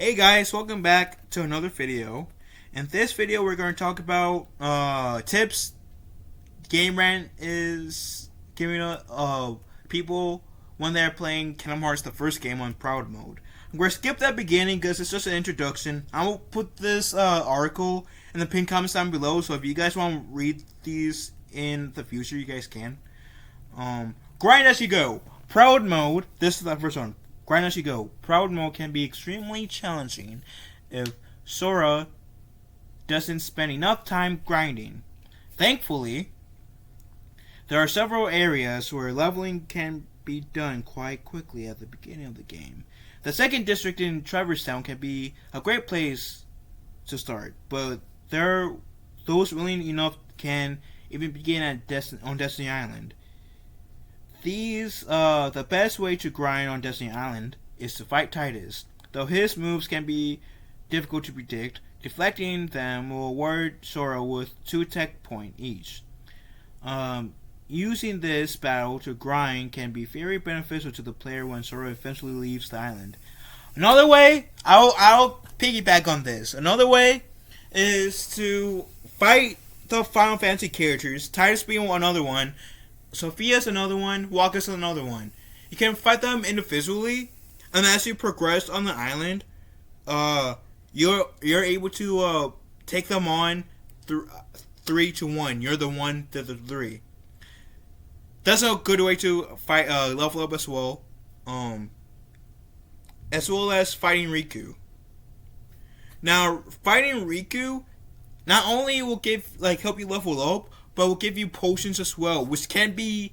Hey guys, welcome back to another video. In this video, we're going to talk about tips Game Rant is giving people when they're playing Kingdom Hearts the first game on Proud Mode. I'm going to skip that beginning because it's just an introduction. I will put this article in the pinned comments down below, so if you guys want to read these in the future, you guys can. Grind as you go. Proud Mode. This is the first one. Grind as you go. Proud mode can be extremely challenging if Sora doesn't spend enough time grinding. Thankfully, there are several areas where leveling can be done quite quickly at the beginning of the game. The second district in Traverse Town can be a great place to start, but those willing enough can even begin on Destiny Island. The best way to grind on Destiny Island is to fight Tidus. Though his moves can be difficult to predict, deflecting them will award Sora with 2 tech points each. Using this battle to grind can be very beneficial to the player when Sora eventually leaves the island. Another way, I'll piggyback on this. Another way is to fight the Final Fantasy characters, Tidus being another one, Sophia's another one, Wakka's another one. You can fight them individually, and as you progress on the island, you're able to take them on 3-1. You're the 1 to the 3. That's a good way to fight level up as well. As well as fighting Riku. Now, fighting Riku not only will help you level up, but will give you potions as well, which can be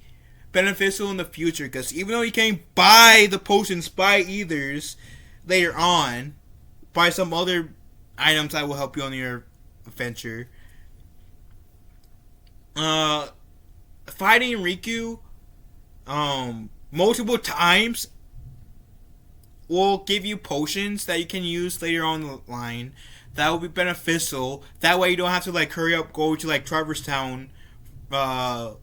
beneficial in the future. Because even though you can't buy the potions by ethers later on, buy some other items that will help you on your adventure. Fighting Riku multiple times will give you potions that you can use later on the line. That will be beneficial. That way you don't have to hurry up, go to Traverse Town to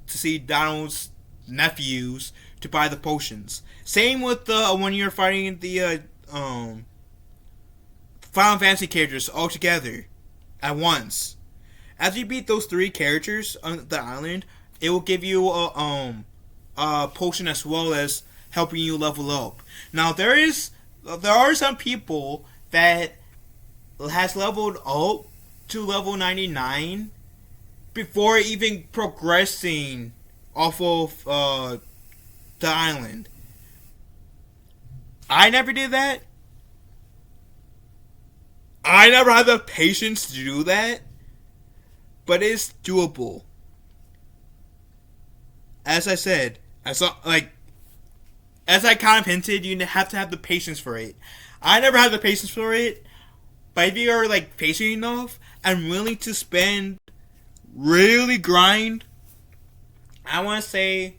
see Donald's nephews to buy the potions. Same with when you're fighting the Final Fantasy characters all together at once. As you beat those 3 characters on the island, it will give you a potion as well as helping you level up. Now there are some people that has leveled up to level 99 before even progressing off of the island. I never did that. I never had the patience to do that. But it's doable. As I said, as I kind of hinted, you have to have the patience for it. I never had the patience for it. But if you are patient enough and willing to really grind, I want to say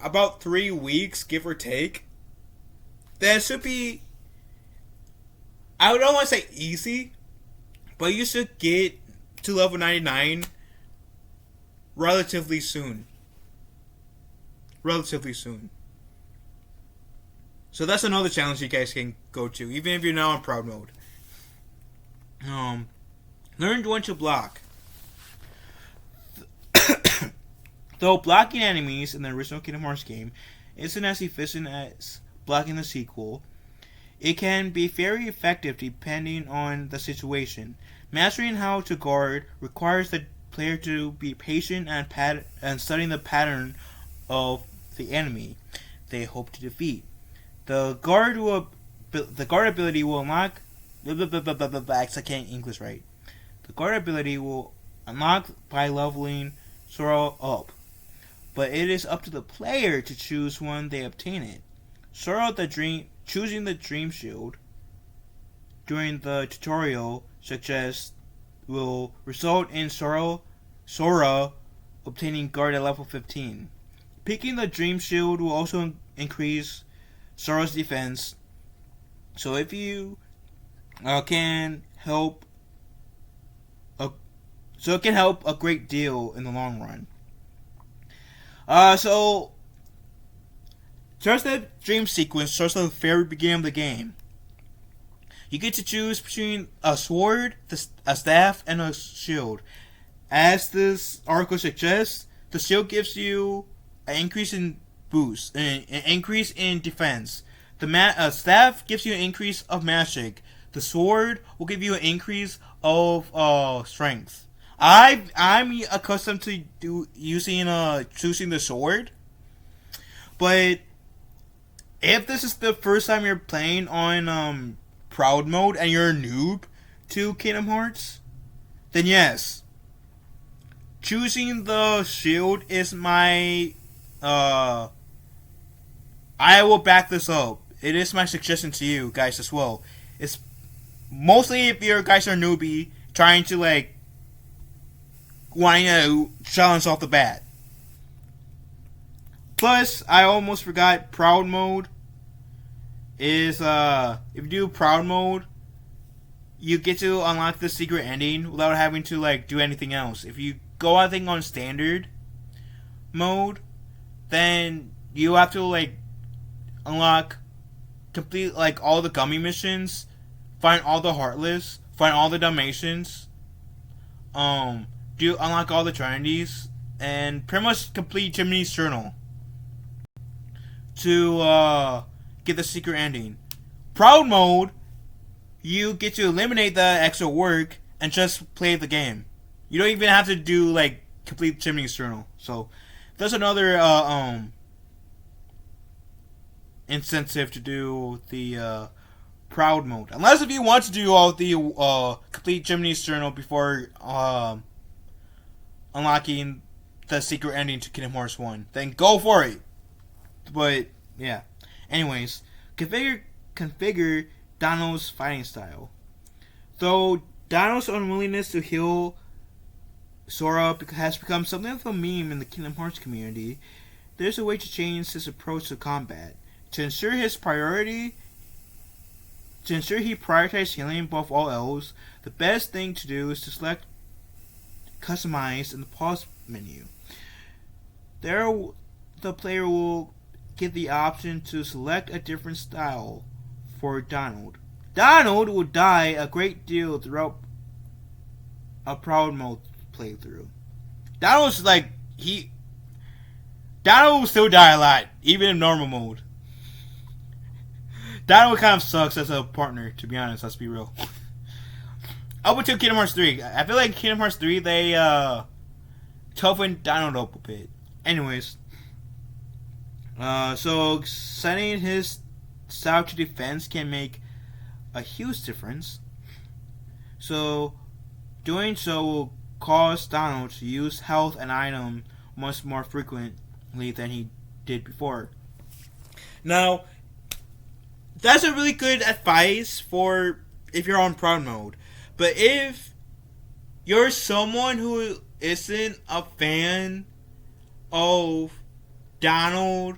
about 3 weeks, give or take, then it should be, I don't want to say easy, but you should get to level 99 relatively soon. So that's another challenge you guys can go to, even if you're now in Proud Mode. Learn when to block. Though blocking enemies in the original Kingdom Hearts game isn't as efficient as blocking the sequel, it can be very effective depending on the situation. Mastering how to guard requires the player to be patient and studying the pattern of the enemy they hope to defeat. The guard ability will unlock. I can't English right. The guard ability will unlock by leveling Sora up, but it is up to the player to choose when they obtain it. Choosing the Dream Shield during the tutorial suggests will result in Sora obtaining guard at level 15. Picking the Dream Shield will also increase Sora's defense, so if you can help, it can help a great deal in the long run. So Starts the dream sequence starts at the very beginning of the game. You get to choose between a sword, a staff, and a shield. As this article suggests, the shield gives you an increase in boost, an increase in defense. The staff gives you an increase of magic. The sword will give you an increase of strength. I'm accustomed to choosing the sword, but if this is the first time you're playing on Proud Mode and you're a noob to Kingdom Hearts, then yes, choosing the shield is my I will back this up. It is my suggestion to you guys as well. It's mostly if you guys are newbie trying to wanting to challenge off the bat. Plus, I almost forgot Proud Mode is if you do Proud Mode, you get to unlock the secret ending without having to do anything else. If you go I think on Standard Mode, then you have to unlock complete all the gummy missions, find all the Heartless, find all the Dalmatians, do unlock all the Trinities, and pretty much complete Jiminy's Journal to get the secret ending. Proud Mode, you get to eliminate the extra work and just play the game. You don't even have to do complete Jiminy's Journal. So that's another incentive to do the Proud Mode. Unless if you want to do all the complete Jiminy's Journal before unlocking the secret ending to Kingdom Hearts 1, then go for it. But yeah. Anyways, configure Donald's fighting style. Though Donald's unwillingness to heal Sora has become something of a meme in the Kingdom Hearts community, there's a way to change his approach to combat. To ensure he prioritizes healing above all else, the best thing to do is to select Customize in the pause menu. There, the player will get the option to select a different style for Donald. Donald will die a great deal throughout a Proud Mode playthrough. Donald will still die a lot, even in normal mode. Donald kind of sucks as a partner, to be honest, let's be real. Up until Kingdom Hearts 3. I feel like Kingdom Hearts 3, they toughened Donald up a bit. Anyways. So setting his style to defense can make a huge difference. So doing so will cause Donald to use health and item much more frequently than he did before. Now, that's a really good advice for if you're on Proud Mode. But if you're someone who isn't a fan of Donald,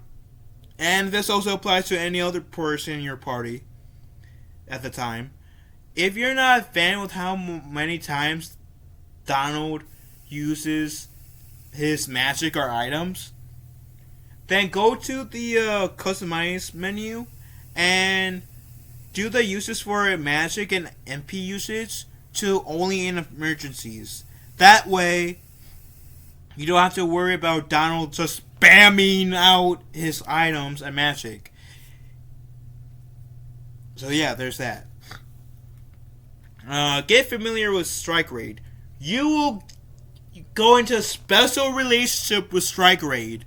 and this also applies to any other person in your party at the time, if you're not a fan with how many times Donald uses his magic or items, then go to the Customize menu and do the uses for magic and MP usage to only in emergencies. That way, you don't have to worry about Donald just spamming out his items and magic. So yeah, there's that. Get familiar with Strike Raid. You will go into a special relationship with Strike Raid.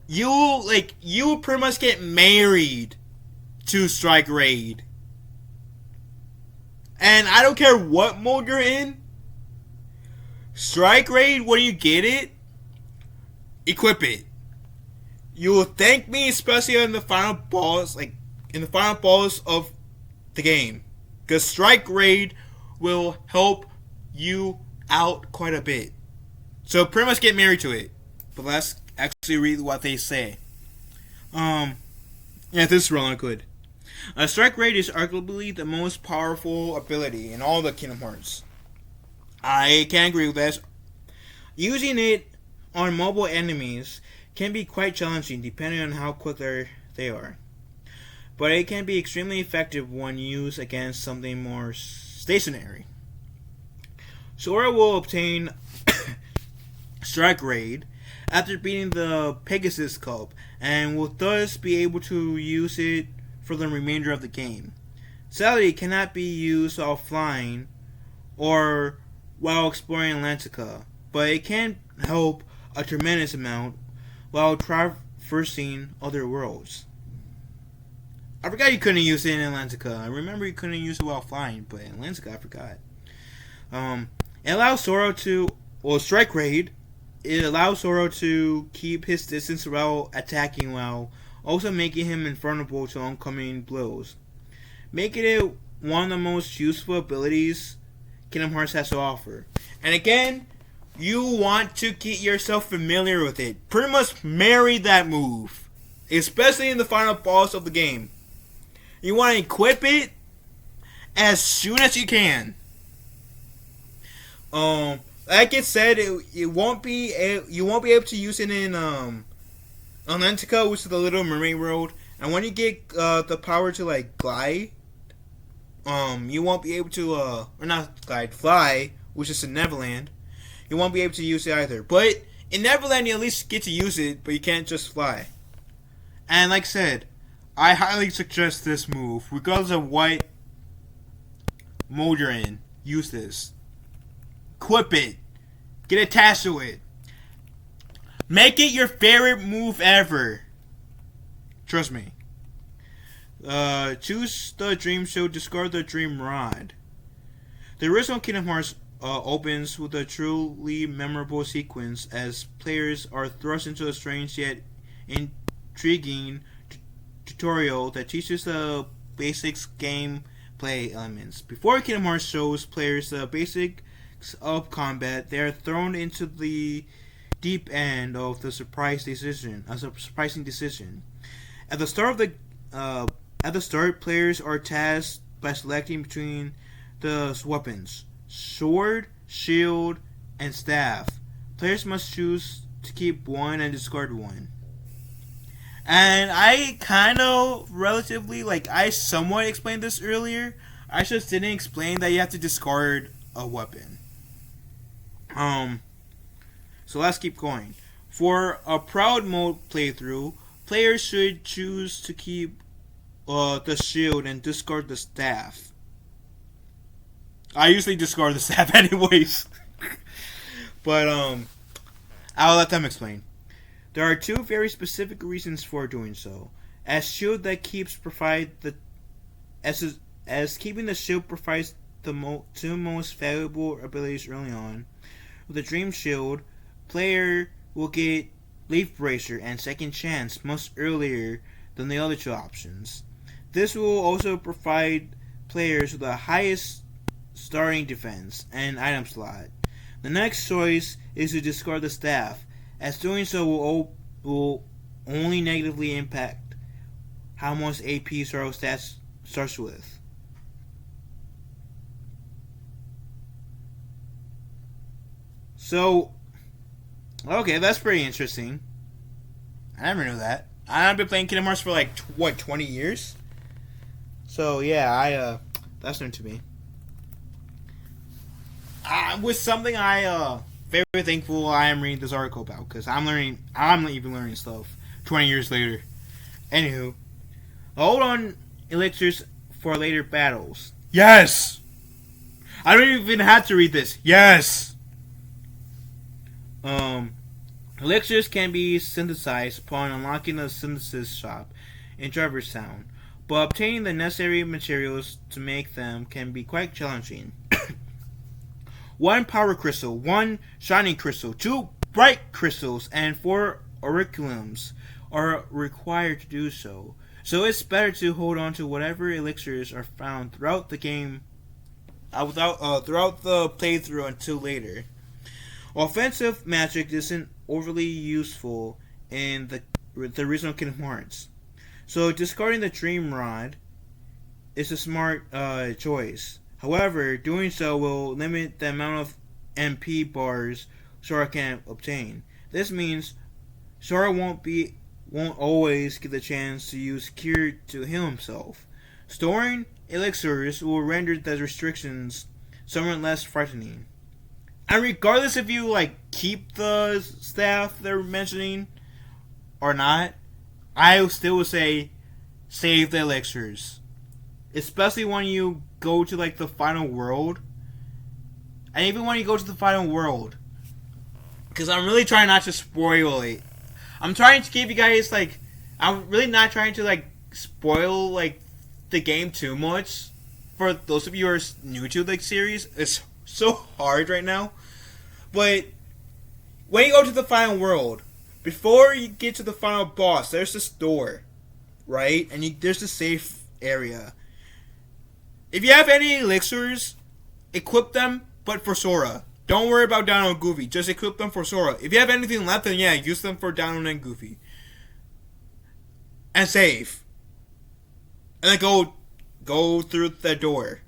You will pretty much get married to Strike Raid. And I don't care what mode you're in. Strike Raid, when you get it, equip it. You will thank me, especially in the final boss, of the game. Because Strike Raid will help you out quite a bit. So pretty much get married to it. But let's actually read what they say. Yeah, this is really good. Strike Raid is arguably the most powerful ability in all the Kingdom Hearts. I can agree with this. Using it on mobile enemies can be quite challenging depending on how quick they are. But it can be extremely effective when used against something more stationary. Sora will obtain Strike Raid after beating the Pegasus Cup and will thus be able to use it for the remainder of the game. Sadly, it cannot be used while flying or while exploring Atlantica, but it can help a tremendous amount while traversing other worlds. I forgot you couldn't use it in Atlantica. I remember you couldn't use it while flying, but in Atlantica I forgot. It allows Sora to, Strike Raid. It allows Sora to keep his distance while attacking, while also making him invulnerable to oncoming blows, making it one of the most useful abilities Kingdom Hearts has to offer. And again, you want to get yourself familiar with it. Pretty much marry that move, especially in the final boss of the game. You want to equip it as soon as you can. Like it said, you won't be able to use it in Atlantica, which is the Little Mermaid world. And when you get the power to like glide, you won't be able to or not glide, fly, which is in Neverland. You won't be able to use it either. But in Neverland, you at least get to use it, but you can't just fly. And like I said, I highly suggest this move, regardless of what mode you're in. Use this. Equip it. Get attached to it. Make it your favorite move ever. Trust me. Choose the Dream Shield. Discard the Dream Rod. The original Kingdom Hearts opens with a truly memorable sequence as players are thrust into a strange yet intriguing tutorial that teaches the basics gameplay elements. Before Kingdom Hearts shows players the basics of combat, they are thrown into the deep end of the surprising decision. At the start, players are tasked by selecting between the weapons: sword, shield, and staff. Players must choose to keep one and discard one. And I kind of relatively, I somewhat explained this earlier. I just didn't explain that you have to discard a weapon. So let's keep going. For a Proud Mode playthrough, players should choose to keep the shield and discard the staff. I usually discard the staff anyways. But I'll let them explain. There are two very specific reasons for doing so. As shield that keeps as keeping the shield provides the two most valuable abilities early on. With the Dream Shield, player will get Leaf Bracer and Second Chance much earlier than the other two options. This will also provide players with the highest starting defense and item slot. The next choice is to discard the staff, as doing so will only negatively impact how much AP Sorrow stats starts with. So, okay, that's pretty interesting. I never knew that. I've been playing Kingdom Hearts for 20 years? So, yeah, that's new to me. With something very thankful I am reading this article about, because I'm even learning stuff 20 years later. Anywho, hold on elixirs for later battles. Yes! I don't even have to read this. Yes! Elixirs can be synthesized upon unlocking the synthesis shop in Traverse Town, but obtaining the necessary materials to make them can be quite challenging. 1 power crystal, 1 shining crystal, 2 bright crystals, and 4 auriculums are required to do so. So it's better to hold on to whatever elixirs are found throughout the game, throughout the playthrough until later. Offensive magic isn't overly useful in the original Kingdom Hearts, so discarding the Dream Rod is a smart choice. However, doing so will limit the amount of MP bars Sora can obtain. This means Sora won't always get the chance to use Cure to heal himself. Storing elixirs will render the restrictions somewhat less frightening. And regardless if you keep the staff they're mentioning or not, I still would say save the elixirs. Especially when you go to the final world. And even when you go to the final world. Because I'm really trying not to spoil it. I'm trying to give you guys I'm really not trying to spoil the game too much. For those of you who are new to the series, it's so hard right now. But when you go to the final world, before you get to the final boss, there's this door, right? And there's a safe area. If you have any elixirs, equip them, but for Sora. Don't worry about Donald and Goofy. Just equip them for Sora. If you have anything left, then yeah, use them for Donald and Goofy. And save. And then go through the door.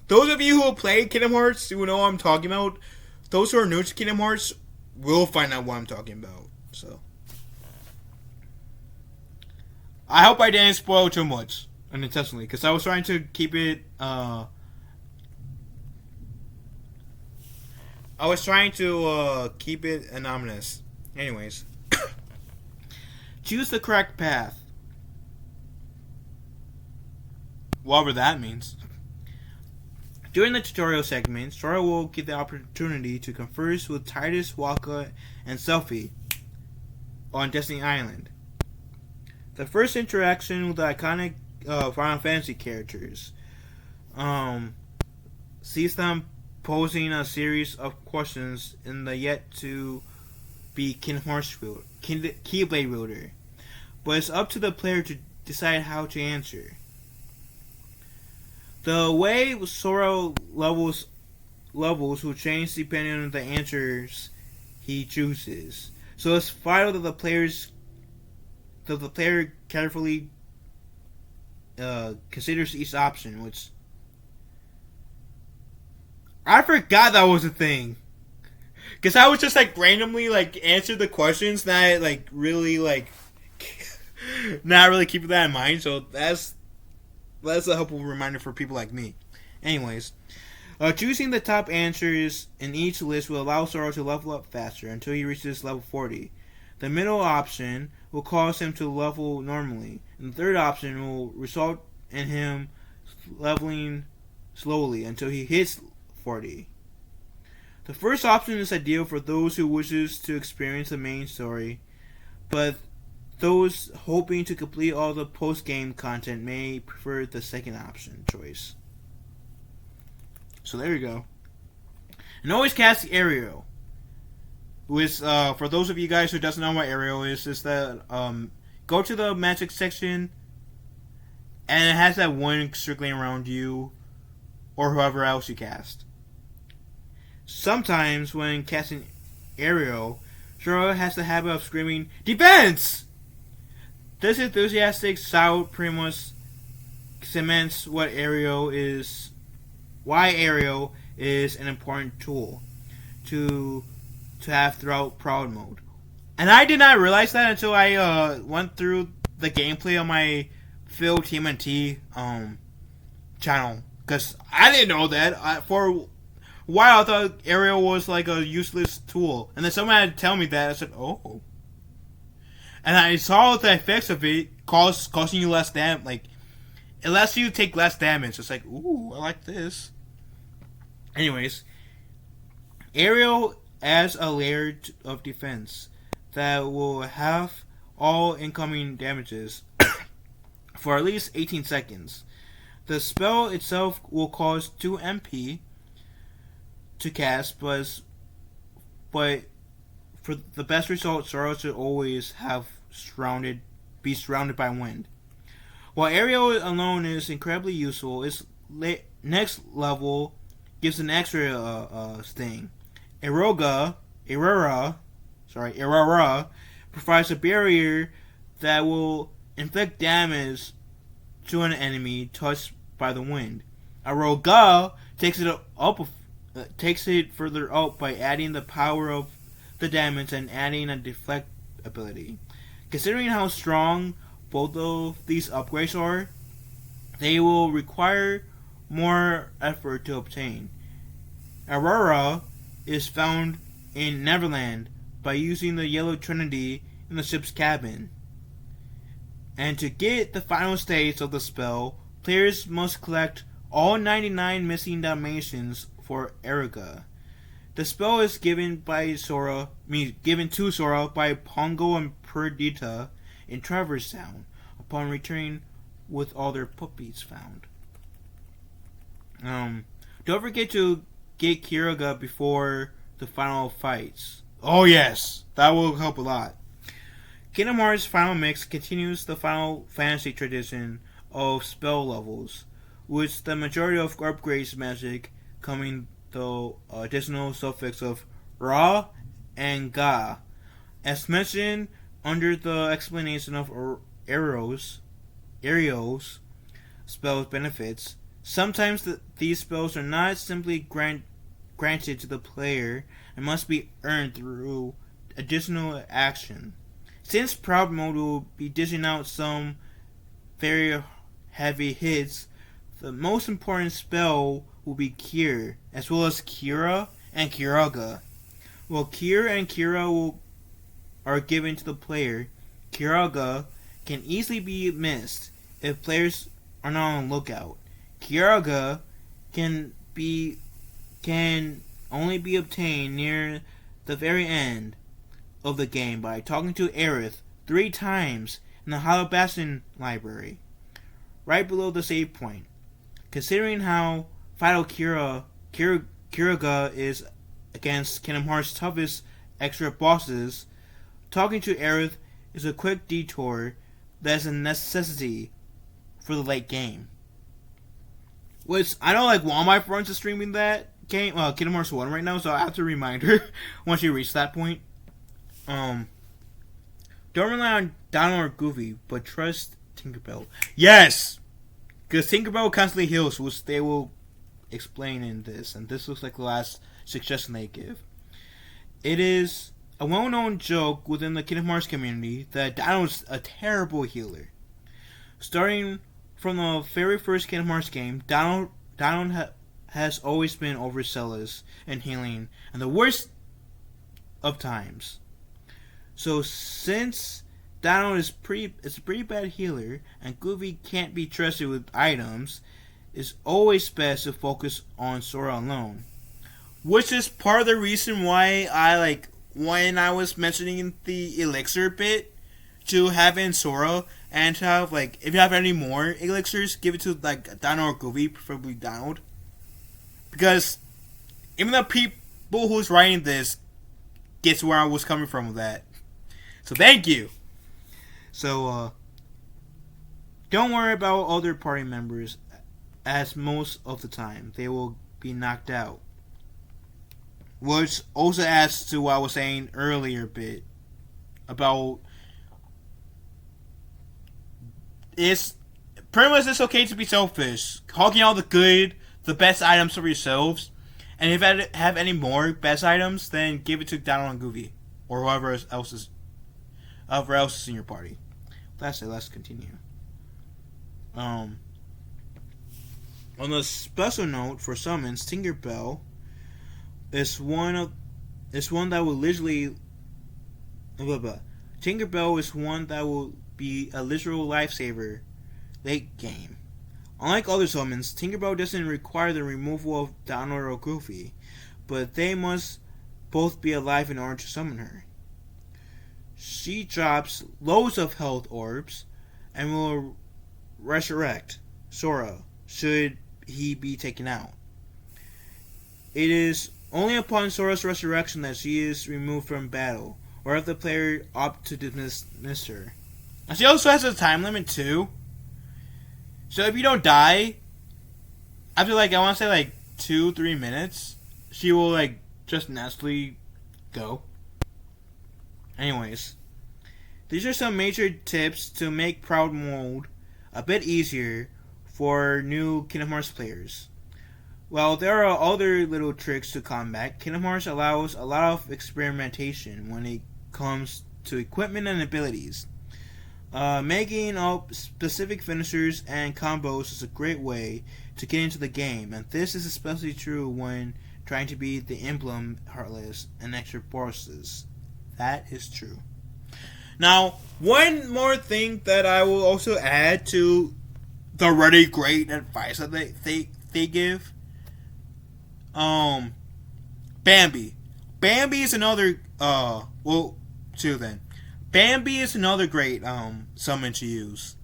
Those of you who have played Kingdom Hearts, who know what I'm talking about, those who are new to Kingdom Hearts will find out what I'm talking about. So, I hope I didn't spoil too much unintentionally, because I was trying to keep it. I was trying to keep it anonymous. Anyways, choose the correct path. Whatever that means. During the tutorial segment, Sora will get the opportunity to converse with Tidus, Wakka, and Selphie on Destiny Island. The first interaction with the iconic Final Fantasy characters sees them posing a series of questions in the yet-to-be Keyblade wielder, but it's up to the player to decide how to answer. The way Sora levels will change depending on the answers he chooses. So it's vital that the player carefully considers each option, which I forgot that was a thing. Cause I was just randomly answer the questions, not really not really keeping that in mind. So that's a helpful reminder for people like me. Anyways, choosing the top answers in each list will allow Sora to level up faster until he reaches level 40. The middle option will cause him to level normally, and the third option will result in him leveling slowly until he hits 40. The first option is ideal for those who wishes to experience the main story, but those hoping to complete all the post-game content may prefer the second option choice. So there you go. And always cast Aerial. Who is, for those of you guys who doesn't know what Aerial is that go to the magic section and it has that one circling around you or whoever else you cast. Sometimes when casting Aerial, Sora has the habit of screaming, "Defense!" This enthusiastic shout pretty much cements why Aerial is an important tool to have throughout Proud Mode. And I did not realize that until I went through the gameplay on my Phil TMNT channel. Because I didn't know that. For a while I thought Aerial was a useless tool. And then someone had to tell me that. I said, oh. And I saw the effects of it causing you less damage. It lets you take less damage. It's ooh, I like this. Anyways, Aerial adds a layer of defense that will have all incoming damages for at least 18 seconds. The spell itself will cost 2 MP to cast, but for the best result, Sora should always be surrounded by wind. While Aerial alone is incredibly useful, its next level gives an extra thing. Aurora provides a barrier that will inflict damage to an enemy touched by the wind. Aurora takes it further up by adding the power of the damage and adding a deflect ability. Considering how strong both of these upgrades are, they will require more effort to obtain. Aurora is found in Neverland by using the Yellow Trinity in the ship's cabin. And to get the final stage of the spell, players must collect all 99 missing Dalmatians for Erica. The spell is given to Sora by Pongo and Perdita in Traverse Town upon returning with all their puppies found. Don't forget to get Kiraga before the final fights. Oh yes, that will help a lot. Kingdom Hearts Final Mix continues the Final Fantasy tradition of spell levels, with the majority of upgrades magic coming the additional suffix of Ra and Ga. As mentioned under the explanation of Ario's spells benefits, sometimes these spells are not simply granted to the player and must be earned through additional action. Since Proud Mode will be dishing out some very heavy hits, the most important spell will be Cure, as well as Kira and Kiraga. While Cure and Kira are given to the player, Kiraga can easily be missed if players are not on the lookout. Kiraga can only be obtained near the very end of the game by talking to Aerith 3 times in the Hollow Bastion library, right below the save point. Considering how vital Kiraga is against Kingdom Hearts' toughest extra bosses, talking to Aerith is a quick detour that is a necessity for the late game. Which, I know like one of my friends is streaming that game, Kingdom Hearts 1 right now, so I have to remind her once she reaches that point. Don't rely on Donald or Goofy, but trust Tinkerbell. Yes! Because Tinkerbell constantly heals, which they will explain in this, and this looks like the last suggestion they give. It is a well-known joke within the Kingdom Hearts community that Donald is a terrible healer. Starting from the very first Kingdom Hearts game, Donald has always been overzealous in healing, and the worst of times. So since Donald is a pretty bad healer, and Goofy can't be trusted with items, it's always best to focus on Sora alone. Which is part of the reason why when I was mentioning the elixir bit, to have in Sora, and to have, if you have any more elixirs, give it to, Donald or Goofy, preferably Donald. Because even the people who's writing this gets where I was coming from with that. So thank you. So, don't worry about other party members, as most of the time they will be knocked out. Which also adds to what I was saying earlier a bit about it's okay to be selfish, hogging all the best items for yourselves, and if you have any more best items, then give it to Donald and Goofy or whoever else is in your party. That's it. Let's continue. On a special note for summons, Tinkerbell is one that will literally. Tinkerbell is one that will be a literal lifesaver late game. Unlike other summons, Tinkerbell doesn't require the removal of Donald or Goofy, but they must both be alive in order to summon her. She drops loads of health orbs and will resurrect Sora should he be taken out. It is only upon Sora's resurrection that she is removed from battle, or if the player opts to dismiss her. And she also has a time limit too. So if you don't die, after I want to say 2-3 minutes, she will just naturally go. Anyways, these are some major tips to make Proud Mode a bit easier for new Kingdom Hearts players. Well, there are other little tricks to combat. Kingdom Hearts allows a lot of experimentation when it comes to equipment and abilities. Making up specific finishers and combos is a great way to get into the game, and this is especially true when trying to beat the Emblem Heartless and extra bosses. That is true. Now, one more thing that I will also add to the really great advice that they give. Um, Bambi. Bambi is another two then. Bambi is another great summon to use.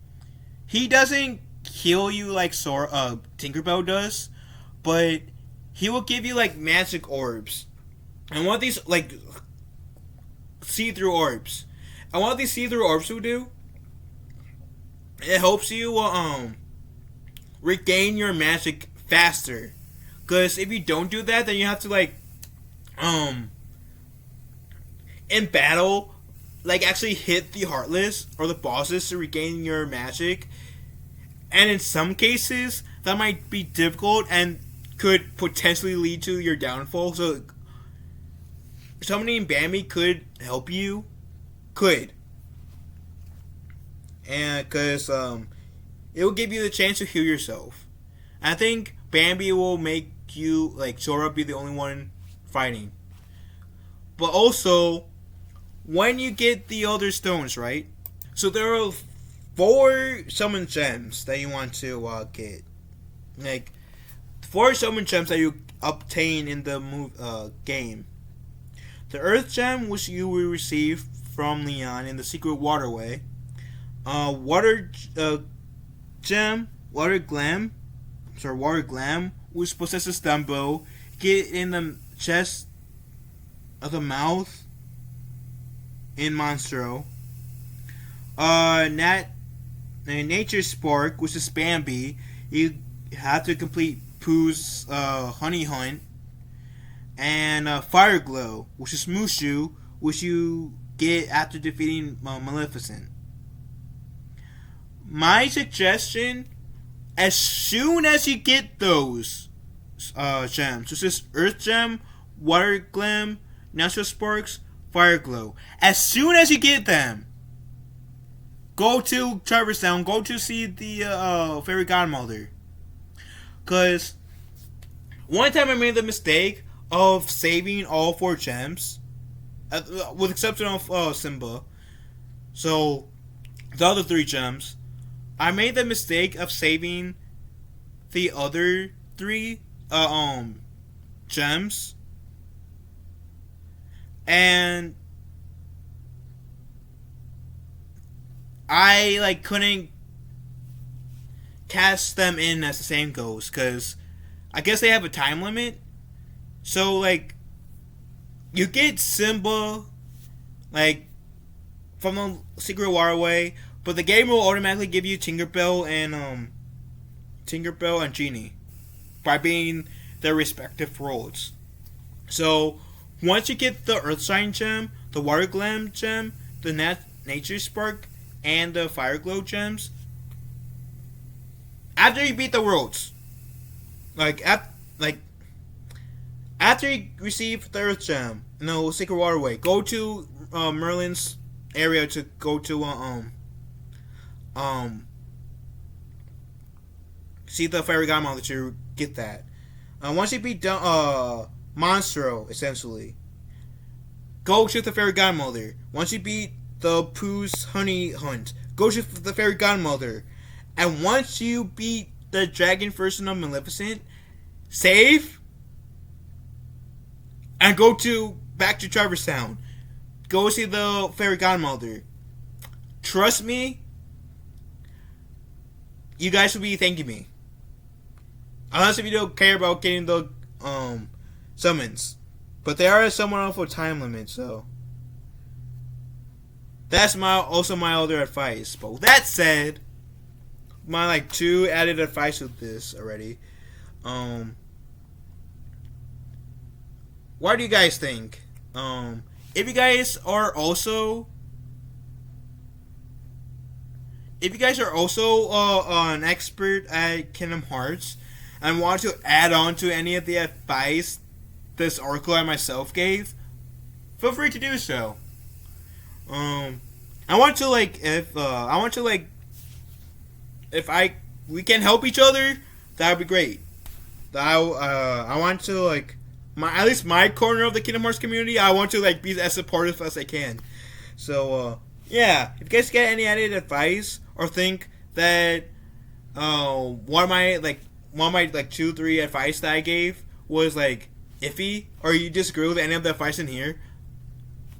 He doesn't kill you like Tinkerbell does, but he will give you like magic orbs. And what these like see-through orbs. And what these see-through orbs will do, it helps you regain your magic faster. Cause if you don't do that, then you have to like in battle like actually hit the Heartless or the bosses to regain your magic. And in some cases that might be difficult and could potentially lead to your downfall. So summoning Bambi could help you. Could. And because it will give you the chance to heal yourself. I think Bambi will make you like Sora be the only one fighting. But also, when you get the other stones, right? So there are 4 summon gems that you want to get. Like 4 summon gems that you obtain in the game. The Earth Gem, which you will receive from Leon in the Secret Waterway. Water Gem, Water Glam, which possesses Dumbo. Get in the chest of the mouth in Monstro. Nature Spark, which is Bambi. You have to complete Pooh's Honey Hunt. And Fire Glow, which is Mushu, which you get after defeating Maleficent. My suggestion, as soon as you get those gems, which is Earth Gem, Water Gem, Natural Sparks, Fire Glow, as soon as you get them, go to Traverse Town, go to see the Fairy Godmother. Because one time I made the mistake of saving all 4 gems, with exception of Simba. So the other 3 gems, I made the mistake of saving the other 3 gems, and I like couldn't cast them in as the same goes because I guess they have a time limit. So like you get Simba like from the Secret Waterway, but the game will automatically give you Tinkerbell and Genie by being their respective roles. So once you get the Earth Sign Gem, the Water Glam Gem, the Nature Spark, and the Fire Glow gems, after you beat the worlds, after you receive the Earth Gem, no Secret Waterway, go to Merlin's area to go to see the Fairy Godmother to get that. Once you beat Monstro, essentially, go to the Fairy Godmother. Once you beat the Pooh's Honey Hunt, go to the Fairy Godmother. And once you beat the dragon version of Maleficent, save and go back to Traverse Town. Go see the Fairy Godmother. Trust me, you guys will be thanking me. Unless if you don't care about getting the summons. But they are somewhat of a time limit, so that's also my other advice. But with that said, my 2 added advice with this already. What do you guys think? If you guys are also an expert at Kingdom Hearts, and want to add on to any of the advice this article I myself gave, feel free to do so. I want to if we can help each other, that would be great. I want to like at least my corner of the Kingdom Hearts community. I want to like be as supportive as I can. So yeah, if you guys get any added advice or think that one of my 2-3 advice that I gave was like iffy, or you disagree with any of the advice in here,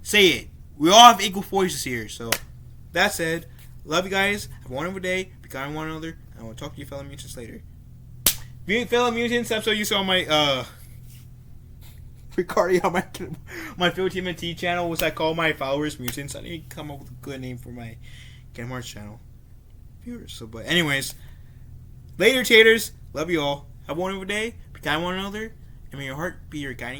say it. We all have equal voices here. So that said, love you guys. Have a wonderful day. Be kind to one another. And I will talk to you fellow mutants later. Fellow mutants, episode you saw my Ricardo on my Field Team and T channel, which I call my followers mutants. I need to come up with a good name for my Kingdom Hearts channel viewers. So, but anyways, later, taters. Love you all. Have a wonderful day. Be kind to one another, and may your heart be your guiding.